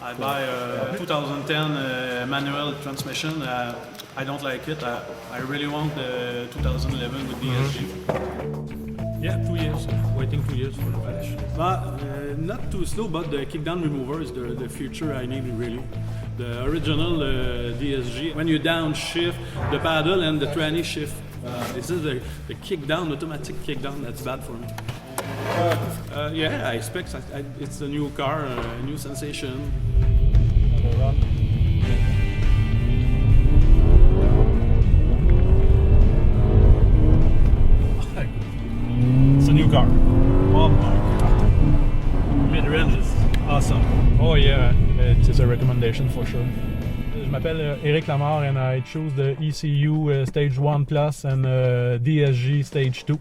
I buy a 2010 manual transmission. I don't like it. I really want the 2011 with DSG. Yeah, 2 years. Waiting 2 years for the patch. Not too slow, but the kickdown remover is the feature I need really. The original DSG, when you downshift the paddle and the tranny shift, this is the kickdown, automatic kickdown, that's bad for me. Yeah, I expect it's a new car, a new sensation. It's a new car. Oh my god. Mid-range is awesome. Oh yeah, it is a recommendation for sure. Je m'appelle Eric Lamar and I choose the ECU Stage 1 Plus and DSG Stage 2.